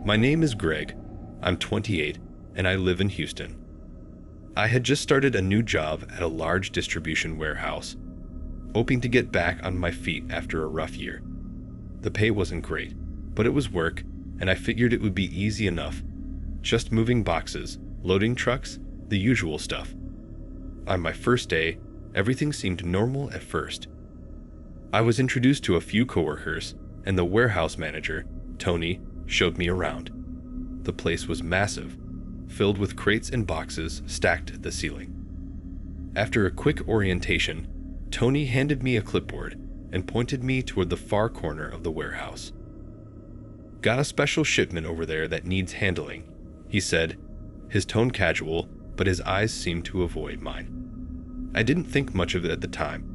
My name is Greg. I'm 28, and I live in Houston. I had just started a new job at a large distribution warehouse, hoping to get back on my feet after a rough year. The pay wasn't great, but it was work, and I figured it would be easy enough. Just moving boxes, loading trucks, the usual stuff. On my first day, everything seemed normal at first. I was introduced to a few coworkers, and the warehouse manager, Tony, showed me around. The place was massive, filled with crates and boxes stacked at the ceiling. After a quick orientation, Tony handed me a clipboard and pointed me toward the far corner of the warehouse. "Got a special shipment over there that needs handling," he said, his tone casual, but his eyes seemed to avoid mine. I didn't think much of it at the time.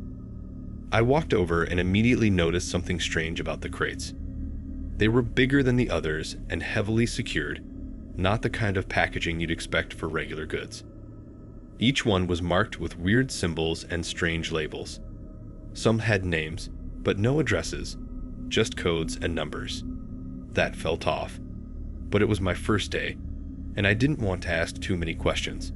I walked over and immediately noticed something strange about the crates. They were bigger than the others and heavily secured, not the kind of packaging you'd expect for regular goods. Each one was marked with weird symbols and strange labels. Some had names, but no addresses, just codes and numbers. That felt off. But it was my first day, and I didn't want to ask too many questions.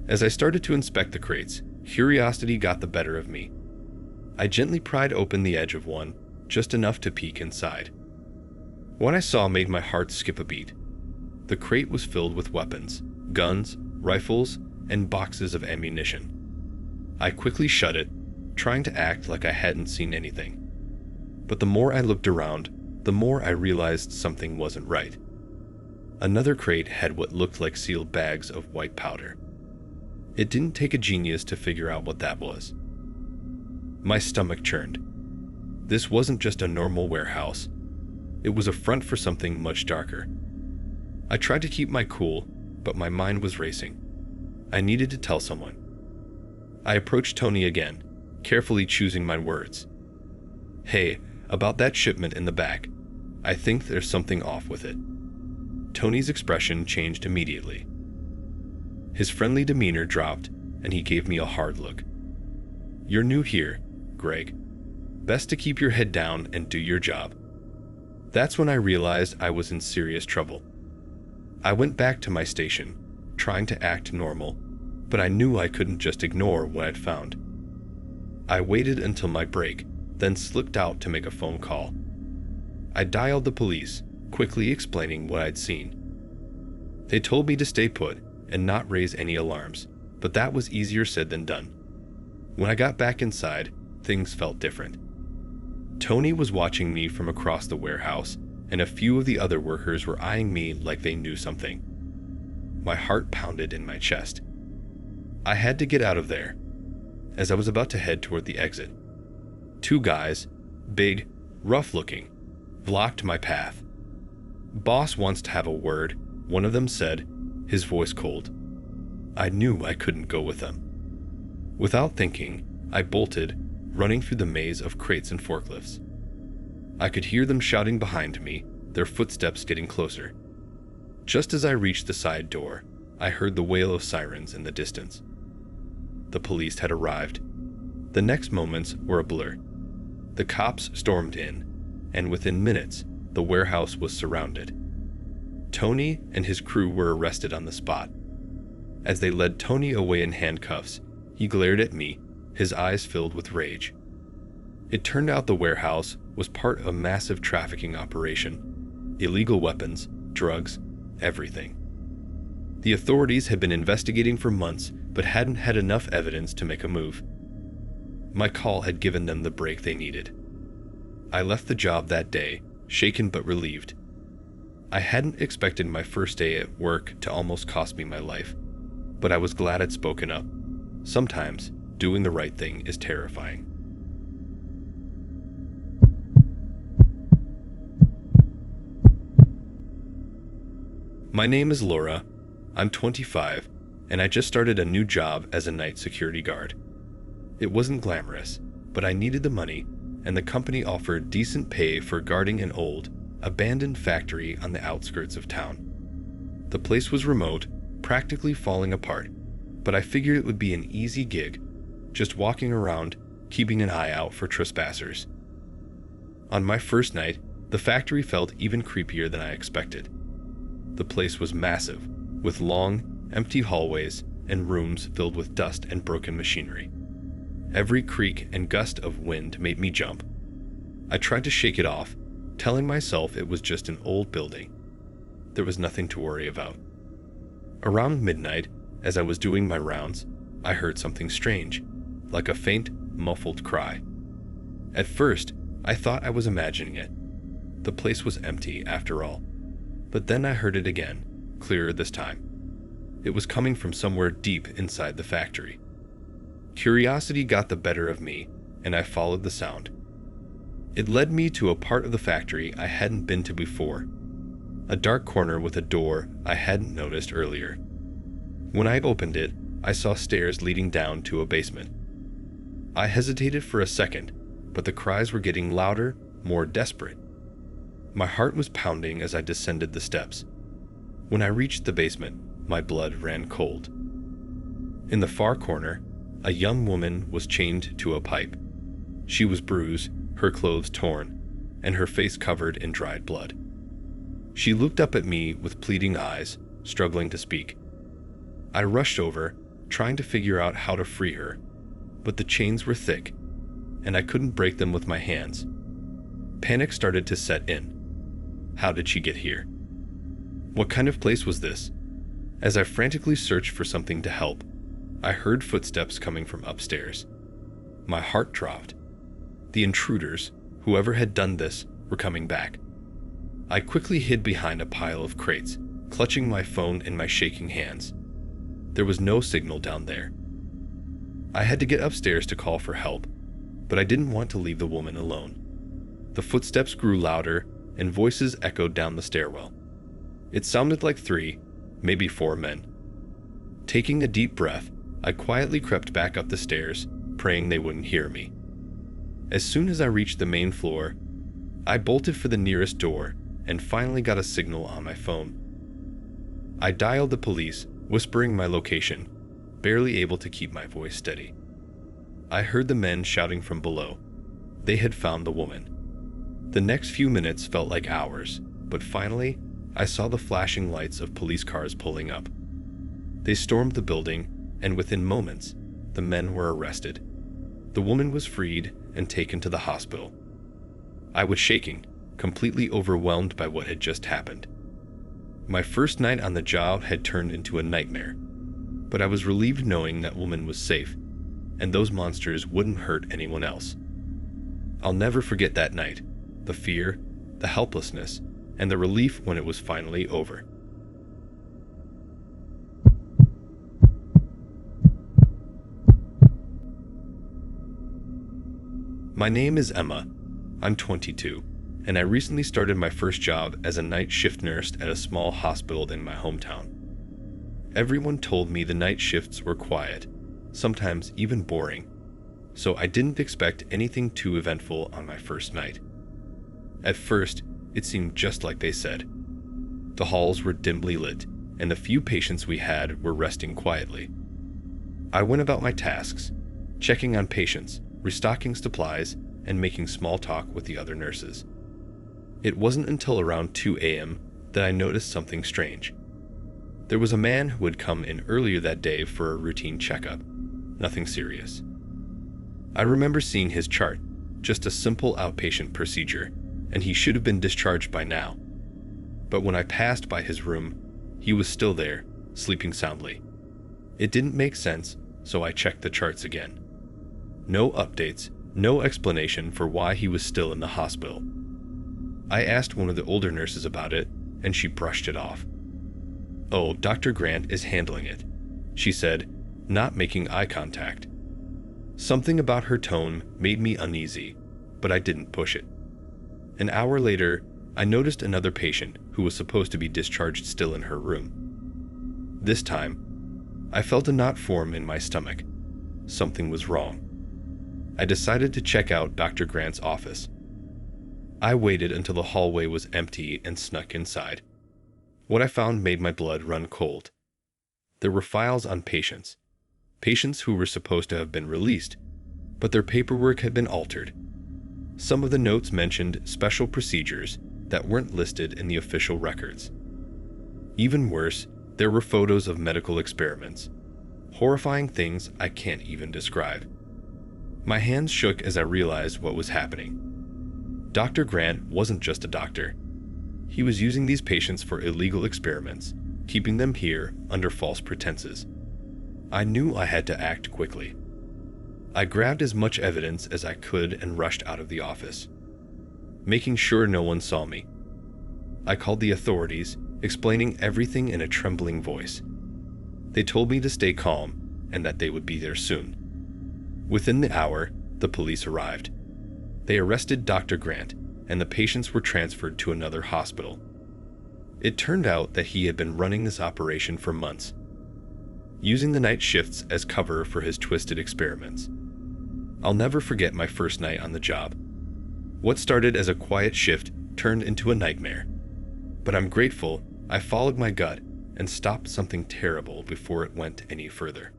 As I started to inspect the crates, curiosity got the better of me. I gently pried open the edge of one, just enough to peek inside. What I saw made my heart skip a beat. The crate was filled with weapons, guns, rifles, and boxes of ammunition. I quickly shut it, trying to act like I hadn't seen anything. But the more I looked around, the more I realized something wasn't right. Another crate had what looked like sealed bags of white powder. It didn't take a genius to figure out what that was. My stomach churned. This wasn't just a normal warehouse. It was a front for something much darker. I tried to keep my cool, but my mind was racing. I needed to tell someone. I approached Tony again, carefully choosing my words. "Hey, about that shipment in the back. I think there's something off with it." Tony's expression changed immediately. His friendly demeanor dropped, and he gave me a hard look. "You're new here, Greg. Best to keep your head down and do your job." That's when I realized I was in serious trouble. I went back to my station, trying to act normal, but I knew I couldn't just ignore what I'd found. I waited until my break, then slipped out to make a phone call. I dialed the police, quickly explaining what I'd seen. They told me to stay put and not raise any alarms, but that was easier said than done. When I got back inside, things felt different. Tony was watching me from across the warehouse, and a few of the other workers were eyeing me like they knew something. My heart pounded in my chest. I had to get out of there. As I was about to head toward the exit, two guys, big, rough-looking, blocked my path. "Boss wants to have a word," one of them said, his voice cold. I knew I couldn't go with them. Without thinking, I bolted, running through the maze of crates and forklifts. I could hear them shouting behind me, their footsteps getting closer. Just as I reached the side door, I heard the wail of sirens in the distance. The police had arrived. The next moments were a blur. The cops stormed in, and within minutes, the warehouse was surrounded. Tony and his crew were arrested on the spot. As they led Tony away in handcuffs, he glared at me, his eyes filled with rage. It turned out the warehouse was part of a massive trafficking operation. Illegal weapons, drugs, everything. The authorities had been investigating for months, but hadn't had enough evidence to make a move. My call had given them the break they needed. I left the job that day, shaken but relieved. I hadn't expected my first day at work to almost cost me my life, but I was glad I'd spoken up. Sometimes, doing the right thing is terrifying. My name is Laura. I'm 25, and I just started a new job as a night security guard. It wasn't glamorous, but I needed the money, and the company offered decent pay for guarding an old, abandoned factory on the outskirts of town. The place was remote, practically falling apart, but I figured it would be an easy gig, just walking around, keeping an eye out for trespassers. On my first night, the factory felt even creepier than I expected. The place was massive, with long, empty hallways and rooms filled with dust and broken machinery. Every creak and gust of wind made me jump. I tried to shake it off, telling myself it was just an old building. There was nothing to worry about. Around midnight, as I was doing my rounds, I heard something strange, like a faint, muffled cry. At first, I thought I was imagining it. The place was empty, after all. But then I heard it again, clearer this time. It was coming from somewhere deep inside the factory. Curiosity got the better of me, and I followed the sound. It led me to a part of the factory I hadn't been to before, a dark corner with a door I hadn't noticed earlier. When I opened it, I saw stairs leading down to a basement. I hesitated for a second, but the cries were getting louder, more desperate. My heart was pounding as I descended the steps. When I reached the basement, my blood ran cold. In the far corner, a young woman was chained to a pipe. She was bruised, her clothes torn, and her face covered in dried blood. She looked up at me with pleading eyes, struggling to speak. I rushed over, trying to figure out how to free her, but the chains were thick, and I couldn't break them with my hands. Panic started to set in. How did she get here? What kind of place was this? As I frantically searched for something to help, I heard footsteps coming from upstairs. My heart dropped. The intruders, whoever had done this, were coming back. I quickly hid behind a pile of crates, clutching my phone in my shaking hands. There was no signal down there. I had to get upstairs to call for help, but I didn't want to leave the woman alone. The footsteps grew louder, and voices echoed down the stairwell. It sounded like 3, maybe 4 men. Taking a deep breath, I quietly crept back up the stairs, praying they wouldn't hear me. As soon as I reached the main floor, I bolted for the nearest door and finally got a signal on my phone. I dialed the police, whispering my location, barely able to keep my voice steady. I heard the men shouting from below. They had found the woman. The next few minutes felt like hours, but finally, I saw the flashing lights of police cars pulling up. They stormed the building, and within moments, the men were arrested. The woman was freed and taken to the hospital. I was shaking, completely overwhelmed by what had just happened. My first night on the job had turned into a nightmare, but I was relieved knowing that woman was safe, and those monsters wouldn't hurt anyone else. I'll never forget that night, the fear, the helplessness, and the relief when it was finally over. My name is Emma. I'm 22, and I recently started my first job as a night shift nurse at a small hospital in my hometown. Everyone told me the night shifts were quiet, sometimes even boring, so I didn't expect anything too eventful on my first night. At first, it seemed just like they said. The halls were dimly lit, and the few patients we had were resting quietly. I went about my tasks, checking on patients, restocking supplies, and making small talk with the other nurses. It wasn't until around 2 a.m. that I noticed something strange. There was a man who had come in earlier that day for a routine checkup. Nothing serious. I remember seeing his chart, just a simple outpatient procedure, and he should have been discharged by now. But when I passed by his room, he was still there, sleeping soundly. It didn't make sense, so I checked the charts again. No updates, no explanation for why he was still in the hospital. I asked one of the older nurses about it, and she brushed it off. "Oh, Dr. Grant is handling it," she said, not making eye contact. Something about her tone made me uneasy, but I didn't push it. An hour later, I noticed another patient who was supposed to be discharged still in her room. This time, I felt a knot form in my stomach. Something was wrong. I decided to check out Dr. Grant's office. I waited until the hallway was empty and snuck inside. What I found made my blood run cold. There were files on patients who were supposed to have been released, but their paperwork had been altered. Some of the notes mentioned special procedures that weren't listed in the official records. Even worse, there were photos of medical experiments. Horrifying things I can't even describe. My hands shook as I realized what was happening. Dr. Grant wasn't just a doctor. He was using these patients for illegal experiments, keeping them here under false pretenses. I knew I had to act quickly. I grabbed as much evidence as I could and rushed out of the office, making sure no one saw me. I called the authorities, explaining everything in a trembling voice. They told me to stay calm and that they would be there soon. Within the hour, the police arrived. They arrested Dr. Grant, and the patients were transferred to another hospital. It turned out that he had been running this operation for months, using the night shifts as cover for his twisted experiments. I'll never forget my first night on the job. What started as a quiet shift turned into a nightmare. But I'm grateful I followed my gut and stopped something terrible before it went any further.